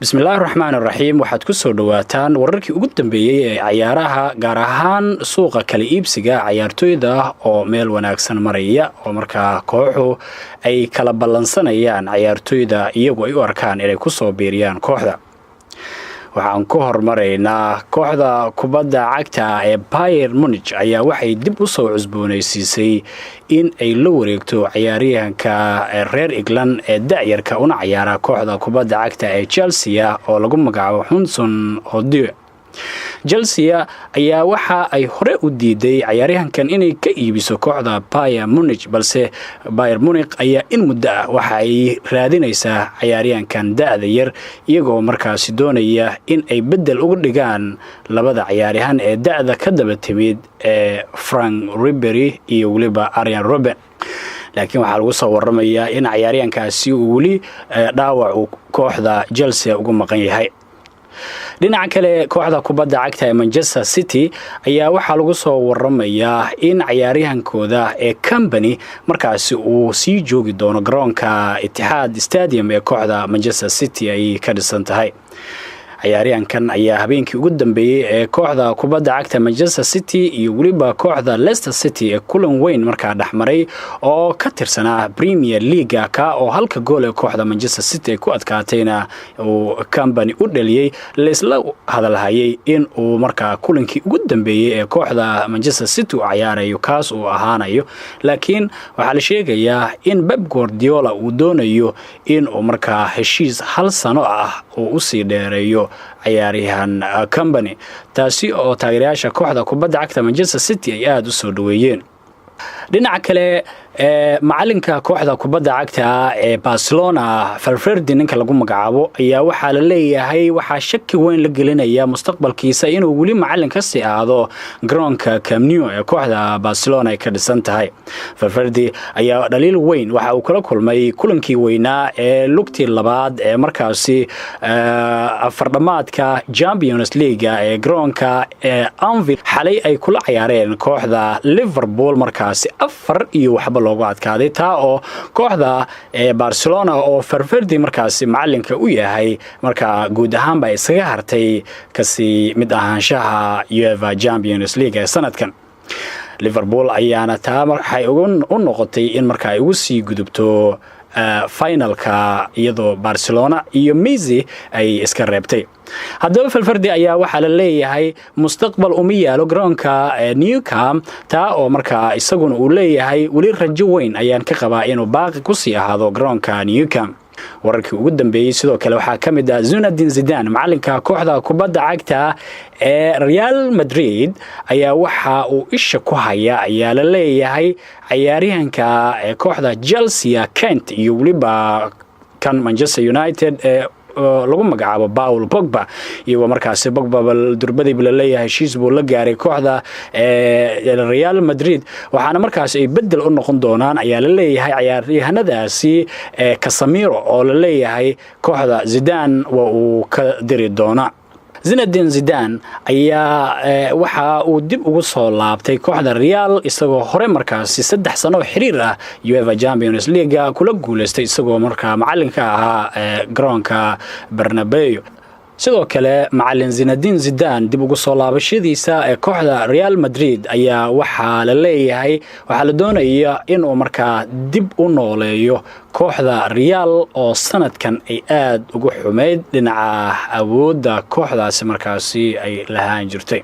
Bismillahirrahmanirrahiim. Waxaad ku soo dhawaataan wararkii ugu dambeeyay ee ciyaaraha gaar ahaan suuqa kala iibsiga ciyaartoyda oo meel wanaagsan maraya oo markaa kooxu ay kala ballansanayaan ciyaartoyda iyagoo ay u arkaan inay ku soo biiriyaan kooxda. Waxaan ku hormaraynaa kooxda kubadda cagta ee Bayern Munich ayaa waxay dib u soo cusboonaysiisay in ay la wareegto ciyaaryahanka reer England ee da'yarka una ciyaara kooxda kubadda cagta ee Chelsea oo lagu magacaabo Hudson Odoi. Chelsea ayaa waxa ay hore u diiday ciyaaryahankan inay ka iibiso kooxda Bayern Munich, balse Bayern Munich ayaa in muddo ah waxa ay raadinaysaa ciyaaryahankan da'da yar iyagoo markaas doonaya in ay bedel uga dhigaan labada ciyaaryahan ee da'da ka daba timid ee Frank Ribery iyo waliba Arjen Robben. laakiin waxaa lagu soo waramayaa in ciyaaryahankaasi uu wali dhaawac kooxda Chelsea ugu maqan yahay. dhinaca kale kooxda kubadda cagta ee Manchester City ayaa waxaa lagu soo waramayaa in ciyaaryahankooda ee Company markaasi uu sii joogi doono garoonka Etihad Stadium ee kooxda Manchester City ay ka dhisan tahay. ciyaaryahankan ayaa habeenkii ugu dambeeyay ee kooxda kubadda cagta Manchester City iyo waliba kooxda Leicester City ee kulan weyn markaa dhaxmaray oo ka tirsanaa Premier League ka oo halka gool ee kooxda Manchester City ay ku adkaatayna uu Company u dhaliyay leesla hadalhayay in uu markaa kulankii ugu dambeeyay ee kooxda Manchester City uu ciyaarayo kaas uu ahaanayo, laakiin waxaa la sheegayaa in Pep Guardiola uu doonayo in uu markaa heshiis hal sano ah uu u sii dheereeyo ciyaaryahan Company, taasi oo taageerayaasha kooxda kubadda cagta Manchester City ay aad u soo dhaweeyeen. dhinaca kale macalinka kooxda kubadda cagta ee Barcelona Valverde ninka lagu magacaabo ayaa waxaa la leeyahay waxaa shaki weyn la gelinaya mustaqbalkiisa inuu wali macalin ka sii aado garoonka Camp Nou ee kooxda Barcelona ay ka dhisan tahay. Valverde ayaa dhaliil weyn waxa uu kala kulmay kulankii weynaa ee lugtii labaad ee markaasi afardhamaadka Champions League ee garoonka Anfield xalay ay kula ciyaareen kooxda Liverpool markaasi 4-1 loogu adkaaday, taa oo kooxda Barcelona oo Valverde markaasi macalinka u yahay markaa guud ahaanba isaga hartay kasi mid ahaanshaha UEFA Champions League ee sanadkan. Liverpool ayaana taa waxay u noqotay in markaa ay ugu sii gudubto finalka iyadoo Barcelona iyo Messi ay iska reebtay. haddaba Valverde ayaa waxaa la leeyahay mustaqbal uma yaalo garoonka Nou Camp, taa oo markaa isaguna uu leeyahay wali rajo weyn ayaan ka qabaa inuu baaqi ku sii ahaado garoonka Nou Camp. wararkii ugu dambeeyay sidoo kale waxaa ka mid ah Zinedine Zidane macalinka kooxda kubadda cagta ee Real Madrid ayaa waxa uu isha ku haya ayaa la leeyahay ciyaaryahanka kooxda Chelsea Kent iyo waliba kan Manchester United lagu magacaabo Paul Pogba iyo markaas Pogba durbadii la leeyahay heshiis buu la gaaray kooxda Real Madrid waxaana markaas ay bedel u noqon doonaan ayaa la leeyahay ciyaaryahanadaasi Casemiro oo la leeyahay kooxda Zidane waa uu ka diri doona. Zinedine Zidane ayaa waxa uu dib ugu soo laabtay kooxda Real isagoo hore markaas 3 sano xiriir ah UEFA Champions League kula guuleystay isagoo markaa macalinka ahaa garoonka Bernabeu. sidoo kale macalin Zinedine Zidane dib ugu soo laabashadiisa ee kooxda Real Madrid ayaa waxa la leeyahay waxa la doonayaa in uu markaa dib u nooleeyo kooxda Real oo sanadkan ay aad ugu xumeyd dhinaca awoodda kooxdaasi markaasi ay lahaan jirtay.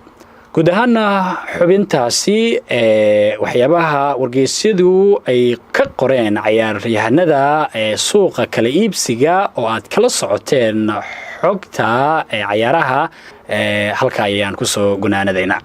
guud ahaan xubintaasi waxyaabaha wargeysyadu ay ka qoreen ciyaaryahanada suuqa kala iibsiga oo aad kala socoteen xogta ciyaaraha halka ayaan ku soo gunaanadayna.